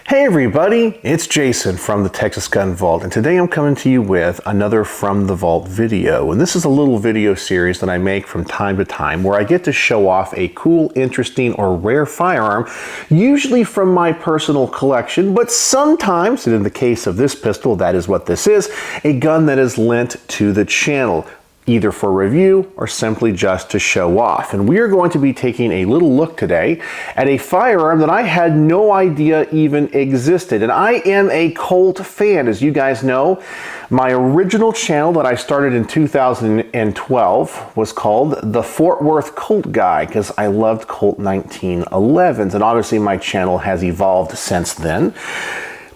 Hey everybody, it's Jason from the Texas Gun Vault, and today I'm coming to you with another From the Vault video. And this is a little video series that I make from time to time where I get to show off a cool, interesting, or rare firearm, usually from my personal collection, but sometimes, and in the case of this pistol, that is what this is, a gun that is lent to the channel, either for review or simply just to show off. And we are going to be taking a little look today at a firearm that I had no idea even existed. And I am a Colt fan, as you guys know. My original channel that I started in 2012 was called the Fort Worth Colt Guy because I loved Colt 1911s. And obviously my channel has evolved since then.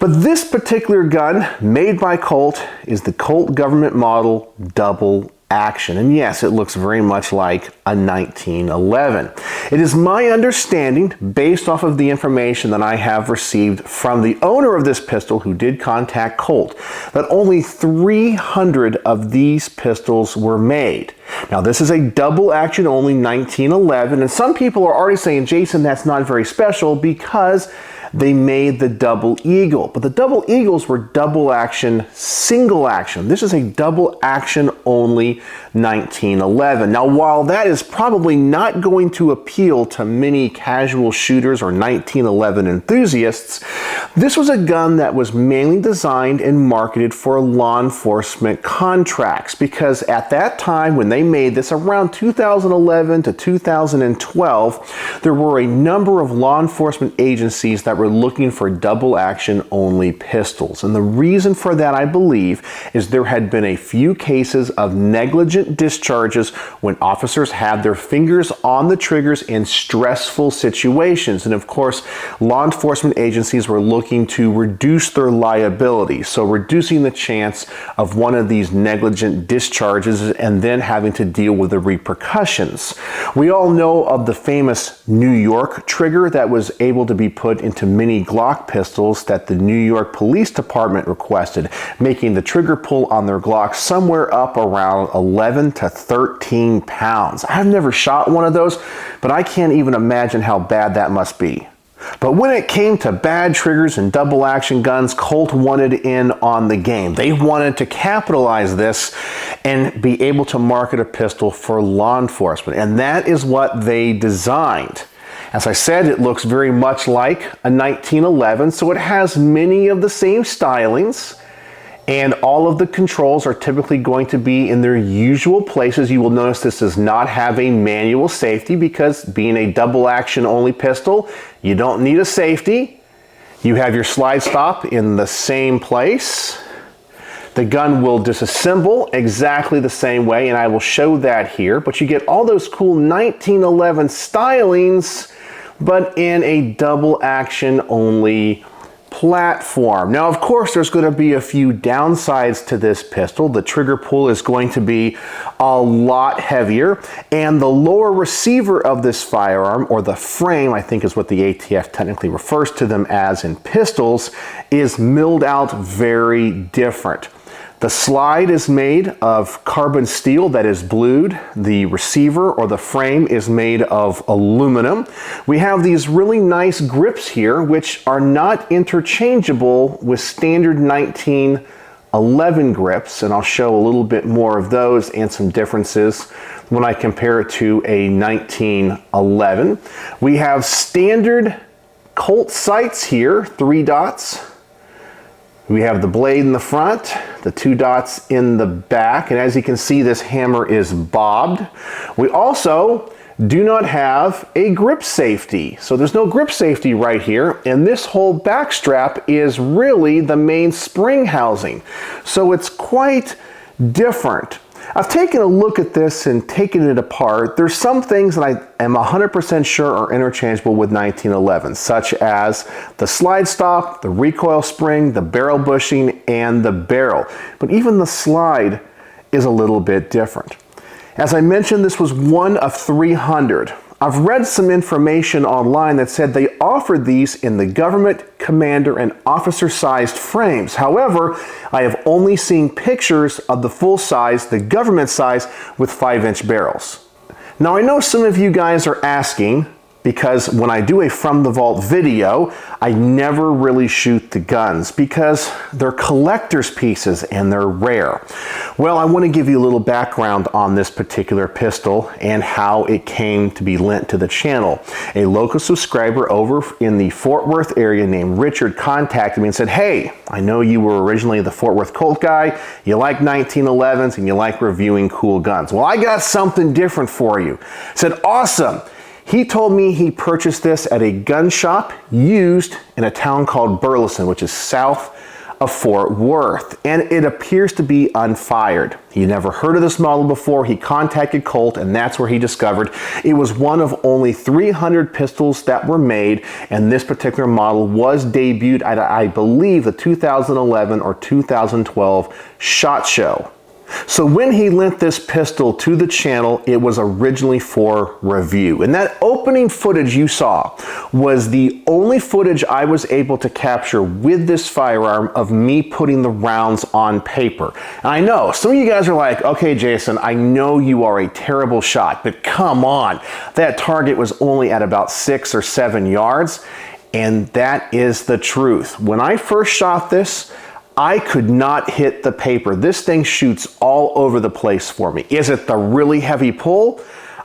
But this particular gun, made by Colt, is the Colt government model double action. And yes, it looks very much like a 1911. It is my understanding, based off of the information that I have received from the owner of this pistol, who did contact Colt, that only 300 of these pistols were made. Now, this is a double action only 1911, and some people are already saying, Jason, that's not very special because they made the double eagle. But the double eagles were double action, single action. This is a double action only 1911. Now, while that is probably not going to appeal to many casual shooters or 1911 enthusiasts, this was a gun that was mainly designed and marketed for law enforcement contracts, because at that time when they made this, around 2011 to 2012, there were a number of law enforcement agencies that were looking for double action only pistols. And the reason for that, I believe, is there had been a few cases of negligent discharges when officers had their fingers on the triggers in stressful situations. And of course, law enforcement agencies were looking to reduce their liability, so reducing the chance of one of these negligent discharges and then having to deal with the repercussions. We all know of the famous New York trigger that was able to be put into mini Glock pistols that the New York Police Department requested, making the trigger pull on their Glock somewhere up around 11 to 13 pounds. I've never shot one of those, but I can't even imagine how bad that must be. But when it came to bad triggers and double action guns, Colt wanted in on the game. They wanted to capitalize this and be able to market a pistol for law enforcement. And that is what they designed. As I said, it looks very much like a 1911, so it has many of the same stylings, and all of the controls are typically going to be in their usual places. You will notice this does not have a manual safety because, being a double action only pistol, you don't need a safety. You have your slide stop in the same place. The gun will disassemble exactly the same way, and I will show that here, but you get all those cool 1911 stylings, but in a double action only platform. Now, of course, there's going to be a few downsides to this pistol. The trigger pull is going to be a lot heavier, and the lower receiver of this firearm, or the frame, I think is what the ATF technically refers to them as in pistols, is milled out very different. The slide is made of carbon steel that is blued. The receiver or the frame is made of aluminum. We have these really nice grips here, which are not interchangeable with standard 1911 grips, and I'll show a little bit more of those and some differences when I compare it to a 1911. We have standard Colt sights here, 3 dots. We have the blade in the front, the 2 dots in the back, and as you can see, this hammer is bobbed. We also do not have a grip safety. So there's no grip safety right here, and this whole back strap is really the main spring housing. So it's quite different. I've taken a look at this and taken it apart. There's some things that I am 100% sure are interchangeable with 1911, such as the slide stop, the recoil spring, the barrel bushing, and the barrel. But even the slide is a little bit different. As I mentioned, this was one of 300. I've read some information online that said they offered these in the government, commander, and officer-sized frames. However, I have only seen pictures of the full size, the government size, with 5-inch barrels. Now, I know some of you guys are asking, because when I do a From the Vault video, I never really shoot the guns because they're collector's pieces and they're rare. Well, I want to give you a little background on this particular pistol and how it came to be lent to the channel. A local subscriber over in the Fort Worth area named Richard contacted me and said, hey, I know you were originally the Fort Worth Colt guy, you like 1911s and you like reviewing cool guns. Well, I got something different for you. I said, awesome. He told me he purchased this at a gun shop used in a town called Burleson, which is south of Fort Worth, and it appears to be unfired. He never heard of this model before. He contacted Colt, and that's where he discovered it was one of only 300 pistols that were made, and this particular model was debuted at, I believe, the 2011 or 2012 SHOT Show. So when he lent this pistol to the channel, it was originally for review. And that opening footage you saw was the only footage I was able to capture with this firearm of me putting the rounds on paper. And I know some of you guys are like, okay, Jason, I know you are a terrible shot, but come on. That target was only at about 6 or 7 yards. And that is the truth. When I first shot this, I could not hit the paper. This thing shoots all over the place for me. Is it the really heavy pull?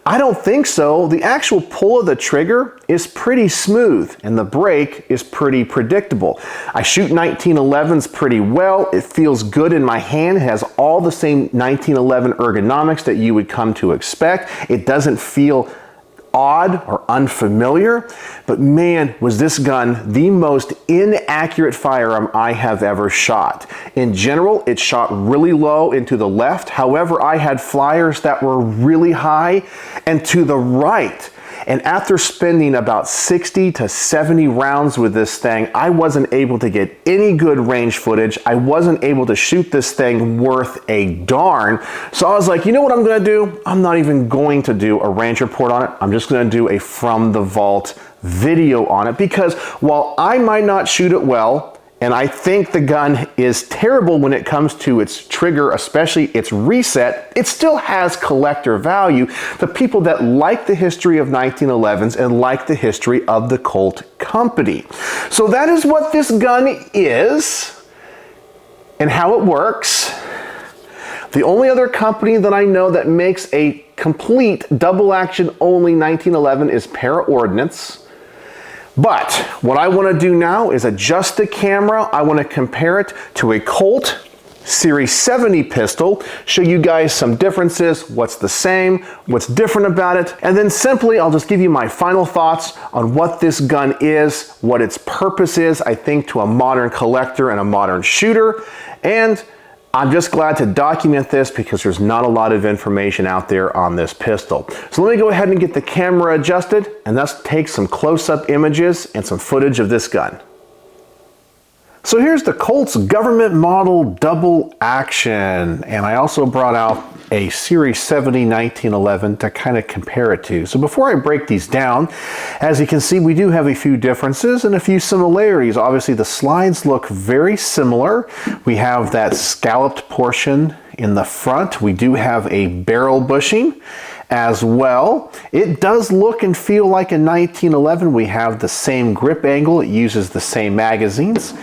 I don't think so. The actual pull of the trigger is pretty smooth and the break is pretty predictable. I shoot 1911s pretty well. It feels good in my hand. It has all the same 1911 ergonomics that you would come to expect. It doesn't feel odd or unfamiliar, but man, was this gun the most inaccurate firearm I have ever shot. In general, it shot really low and to the left. However, I had flyers that were really high and to the right. And after spending about 60 to 70 rounds with this thing, I wasn't able to get any good range footage. I wasn't able to shoot this thing worth a darn. So I was like, you know what I'm gonna do? I'm not even going to do a range report on it. I'm just gonna do a From the Vault video on it, because while I might not shoot it well, and I think the gun is terrible when it comes to its trigger, especially its reset, it still has collector value to people that like the history of 1911s and like the history of the Colt company. So that is what this gun is and how it works. The only other company that I know that makes a complete double action only 1911 is Para Ordnance. But what I want to do now is adjust the camera. I want to compare it to a Colt Series 70 pistol, show you guys some differences, what's the same, what's different about it, and then simply I'll just give you my final thoughts on what this gun is, what its purpose is, I think, to a modern collector and a modern shooter. And I'm just glad to document this because there's not a lot of information out there on this pistol. So let me go ahead and get the camera adjusted and let's take some close-up images and some footage of this gun. So here's the Colt's government model double action, and I also brought out a Series 70 1911 to kind of compare it to. So before I break these down, as you can see, we do have a few differences and a few similarities. Obviously the slides look very similar. We have that scalloped portion in the front. We do have a barrel bushing as well. It does look and feel like a 1911. We have the same grip angle. It uses the same magazines.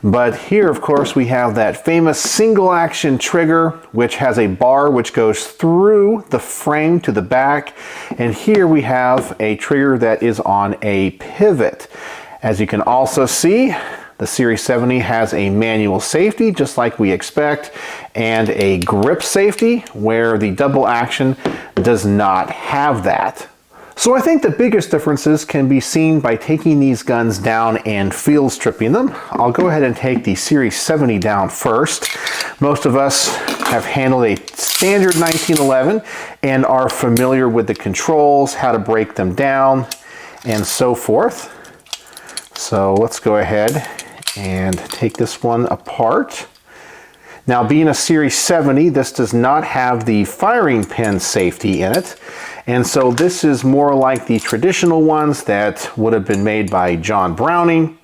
But here, of course, we have that famous single action trigger, which has a bar which goes through the frame to the back. And here we have a trigger that is on a pivot. As you can also see, the Series 70 has a manual safety, just like we expect, and a grip safety, where the double action does not have that. So I think the biggest differences can be seen by taking these guns down and field stripping them. I'll go ahead and take the Series 70 down first. Most of us have handled a standard 1911 and are familiar with the controls, how to break them down, and so forth. So let's go ahead and take this one apart. Now, being a Series 70, this does not have the firing pin safety in it. And so this is more like the traditional ones that would have been made by John Browning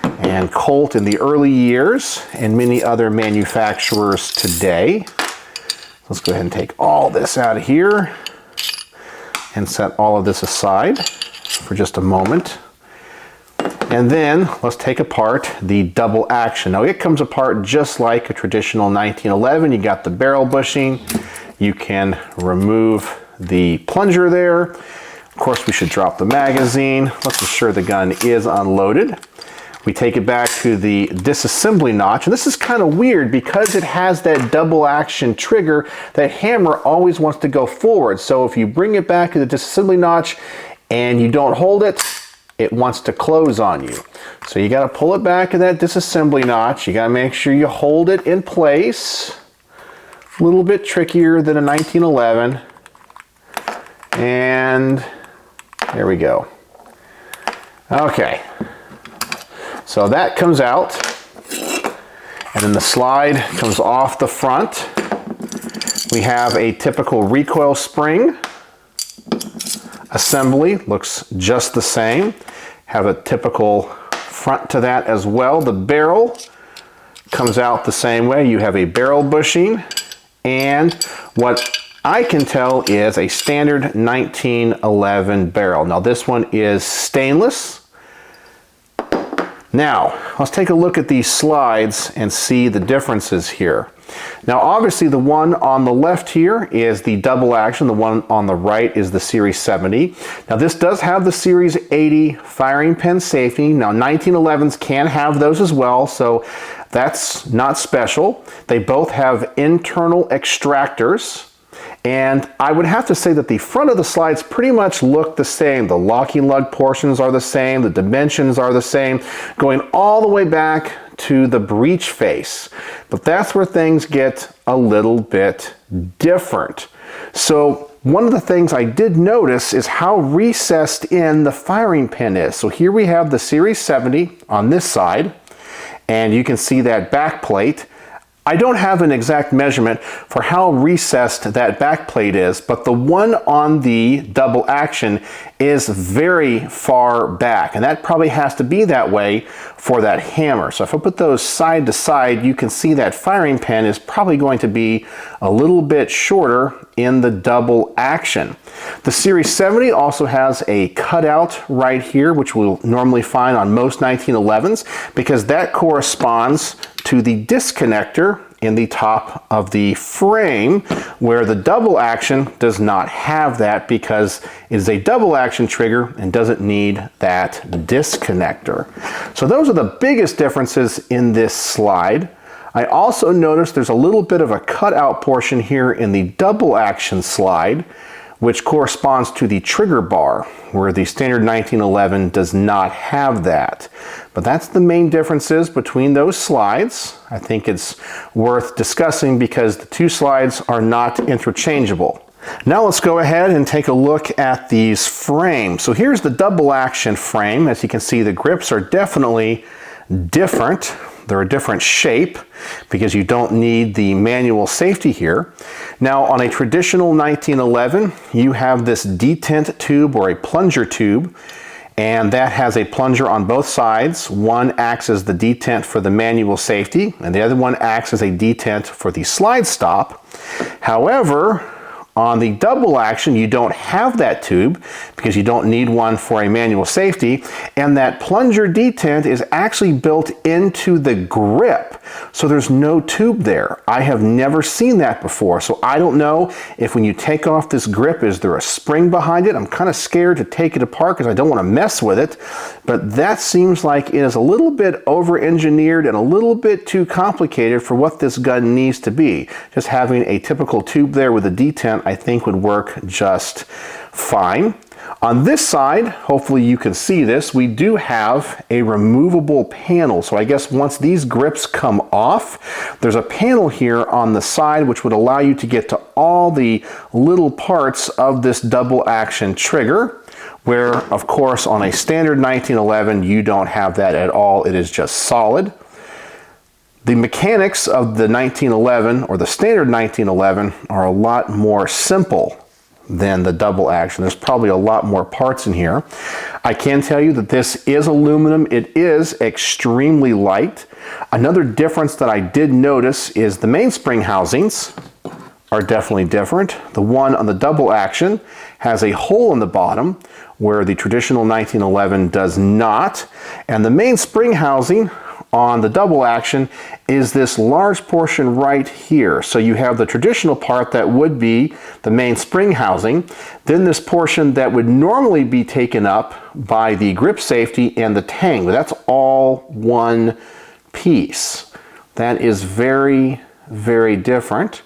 and Colt in the early years and many other manufacturers today. Let's go ahead and take all this out of here and set all of this aside. for just a moment. And then let's take apart the double action. Now it comes apart just like a traditional 1911. You got the barrel bushing. You can remove the plunger there. Of course, we should drop the magazine. Let's ensure the gun is unloaded. We take it back to the disassembly notch. And this is kind of weird because it has that double action trigger. That hammer always wants to go forward. So if you bring it back to the disassembly notch and you don't hold it, it wants to close on you. So you got to pull it back in that disassembly notch. You got to make sure you hold it in place. A little bit trickier than a 1911. And there we go. Okay. So that comes out, and then the slide comes off the front. We have a typical recoil spring assembly, looks just the same. Have a typical front to that as well. The barrel comes out the same way. You have a barrel bushing, and what I can tell is a standard 1911 barrel. Now this one is stainless. Now, let's take a look at these slides and see the differences here. Now, obviously, the one on the left here is the double action. The one on the right is the Series 70. Now, this does have the Series 80 firing pin safety. Now, 1911s can have those as well, so that's not special. They both have internal extractors. And I would have to say that the front of the slides pretty much look the same. The locking lug portions are the same, the dimensions are the same, going all the way back to the breech face. But that's where things get a little bit different. So one of the things I did notice is how recessed in the firing pin is. So here we have the Series 70 on this side, and you can see that back plate. I don't have an exact measurement for how recessed that back plate is, but the one on the double action is very far back, and that probably has to be that way for that hammer. So if I put those side to side, you can see that firing pin is probably going to be a little bit shorter in the double action. The Series 70 also has a cutout right here, which we'll normally find on most 1911s, because that corresponds to the disconnector in the top of the frame, where the double action does not have that because it is a double action trigger and doesn't need that disconnector. So those are the biggest differences in this slide. I also noticed there's a little bit of a cutout portion here in the double action slide, which corresponds to the trigger bar, where the standard 1911 does not have that. But that's the main differences between those slides. I think it's worth discussing because the two slides are not interchangeable. Now let's go ahead and take a look at these frames. So here's the double action frame. As you can see, the grips are definitely different. They're a different shape because you don't need the manual safety here. Now on a traditional 1911, you have this detent tube or a plunger tube, and that has a plunger on both sides. One acts as the detent for the manual safety, and the other one acts as a detent for the slide stop. However, on the double action, you don't have that tube because you don't need one for a manual safety, and that plunger detent is actually built into the grip, so there's no tube there. I have never seen that before, so I don't know if when you take off this grip, is there a spring behind it? I'm kind of scared to take it apart because I don't want to mess with it, but that seems like it is a little bit over-engineered and a little bit too complicated for what this gun needs to be. Just having a typical tube there with a detent I think would work just fine. On this side, hopefully you can see this, we do have a removable panel. So I guess once these grips come off, there's a panel here on the side which would allow you to get to all the little parts of this double action trigger, where of course on a standard 1911 you don't have that at all. It is just solid. The mechanics of the 1911 or the standard 1911 are a lot more simple than the double action. There's probably a lot more parts in here. I can tell you that this is aluminum. It is extremely light. Another difference that I did notice is the mainspring housings are definitely different. The one on the double action has a hole in the bottom where the traditional 1911 does not. And the main spring housing on the double action is this large portion right here. So you have the traditional part that would be the main spring housing, then this portion that would normally be taken up by the grip safety and the tang, but that's all one piece. That is very, very different.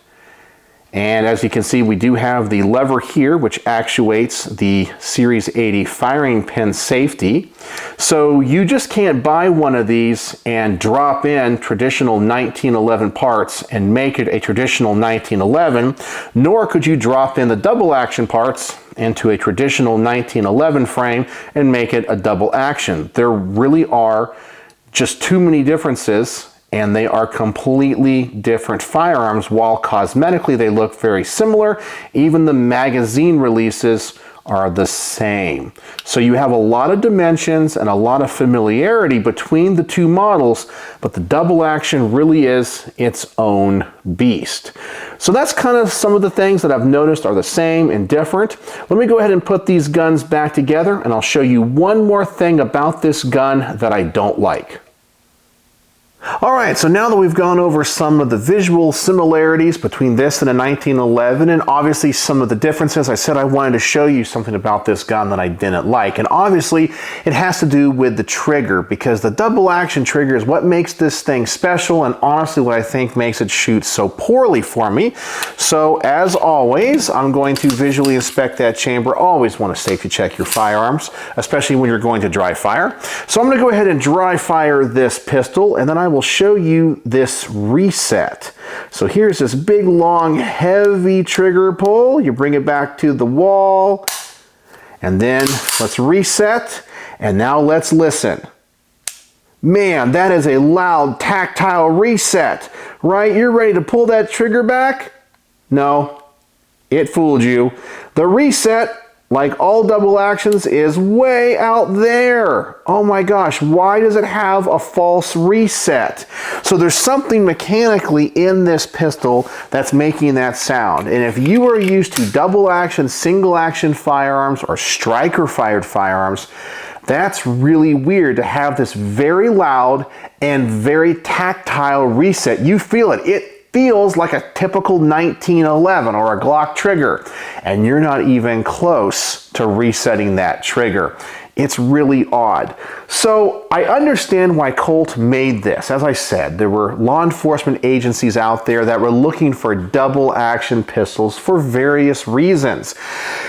And as you can see, we do have the lever here, which actuates the Series 80 firing pin safety. So you just can't buy one of these and drop in traditional 1911 parts and make it a traditional 1911, nor could you drop in the double action parts into a traditional 1911 frame and make it a double action. There really are just too many differences, and they are completely different firearms. While cosmetically they look very similar, even the magazine releases are the same. So you have a lot of dimensions and a lot of familiarity between the two models, but the double action really is its own beast. So that's kind of some of the things that I've noticed are the same and different. Let me go ahead and put these guns back together, and I'll show you one more thing about this gun that I don't like. Alright, so now that we've gone over some of the visual similarities between this and a 1911, and obviously some of the differences, I said I wanted to show you something about this gun that I didn't like. And obviously it has to do with the trigger, because the double action trigger is what makes this thing special, and honestly what I think makes it shoot so poorly for me. So as always, I'm going to visually inspect that chamber. Always want to safety check your firearms, especially when you're going to dry fire. So I'm going to go ahead and dry fire this pistol, and then I will show you this reset. So here's this big, long, heavy trigger pull. You bring it back to the wall, and then let's reset, and now let's listen. Man, that is a loud, tactile reset, right? You're ready to pull that trigger back? No, it fooled you. The reset, like all double actions, is way out there. Oh my gosh, why does it have a false reset? So there's something mechanically in this pistol that's making that sound. And if you are used to double action, single action firearms, or striker fired firearms, that's really weird to have this very loud and very tactile reset. You feel it. It feels like a typical 1911 or a Glock trigger, and you're not even close to resetting that trigger. It's really odd. So I understand why Colt made this. As I said, there were law enforcement agencies out there that were looking for double action pistols for various reasons.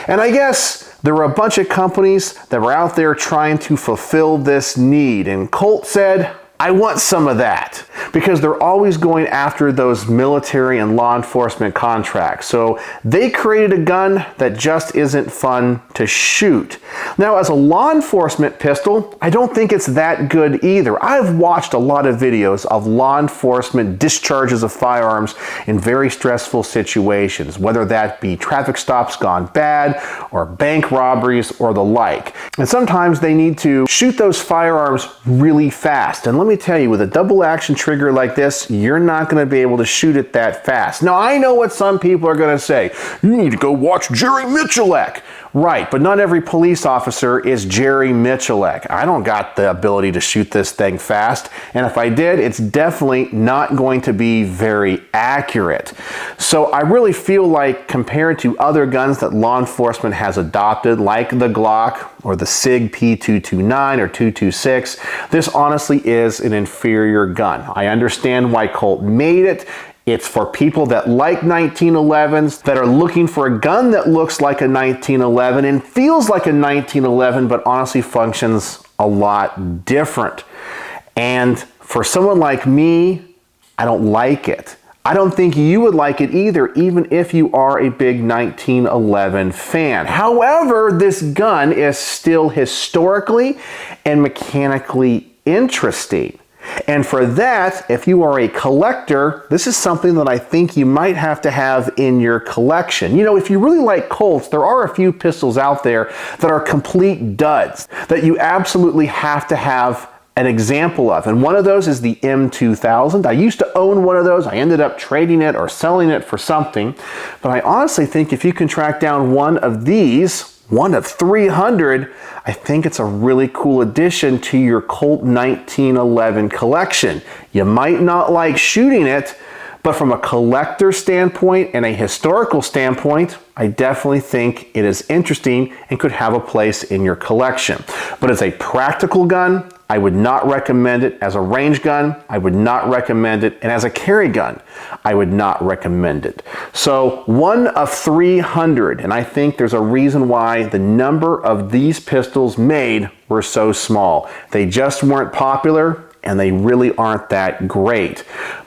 And I guess there were a bunch of companies that were out there trying to fulfill this need, and Colt said, I want some of that, because they're always going after those military and law enforcement contracts. So they created a gun that just isn't fun to shoot. Now, as a law enforcement pistol, I don't think it's that good either. I've watched a lot of videos of law enforcement discharges of firearms in very stressful situations, whether that be traffic stops gone bad or bank robberies or the like. And sometimes they need to shoot those firearms really fast. And let me tell you, with a double action trigger like this, you're not going to be able to shoot it that fast. Now, I know what some people are going to say. You need to go watch Jerry Michalek. Right, but not every police officer is Jerry Michalek. I don't got the ability to shoot this thing fast, and if I did, it's definitely not going to be very accurate. So I really feel like, compared to other guns that law enforcement has adopted, like the Glock or the SIG P229 or 226, this honestly is an inferior gun. I understand why Colt made it. It's for people that like 1911s, that are looking for a gun that looks like a 1911 and feels like a 1911, but honestly functions a lot different. And for someone like me, I don't like it. I don't think you would like it either, even if you are a big 1911 fan. However, this gun is still historically and mechanically interesting. And for that, if you are a collector, this is something that I think you might have to have in your collection. You know, if you really like Colts, there are a few pistols out there that are complete duds that you absolutely have to have an example of. And one of those is the M2000. I used to own one of those. I ended up trading it or selling it for something. But I honestly think if you can track down one of these, one of 300, I think it's a really cool addition to your Colt 1911 collection. You might not like shooting it, but from a collector standpoint and a historical standpoint, I definitely think it is interesting and could have a place in your collection. But as a practical gun, I would not recommend it. As a range gun, I would not recommend it. And as a carry gun, I would not recommend it. So one of 300, and I think there's a reason why the number of these pistols made were so small. They just weren't popular, and they really aren't that great.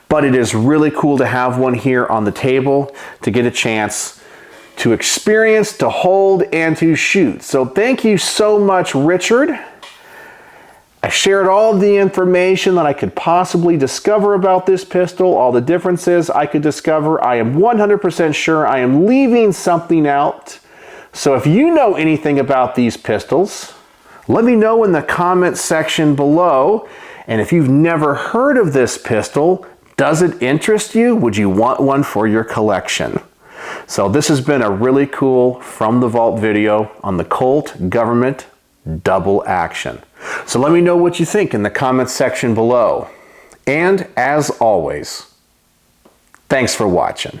But it is really cool to have one here on the table to get a chance to experience, to hold, and to shoot. So thank you so much, Richard. I shared all of the information that I could possibly discover about this pistol, all the differences I could discover. I am 100% sure I am leaving something out. So if you know anything about these pistols, let me know in the comment section below. And if you've never heard of this pistol, does it interest you? Would you want one for your collection? So this has been a really cool From the Vault video on the Colt Government Double Action. So let me know what you think in the comments section below. And as always, thanks for watching.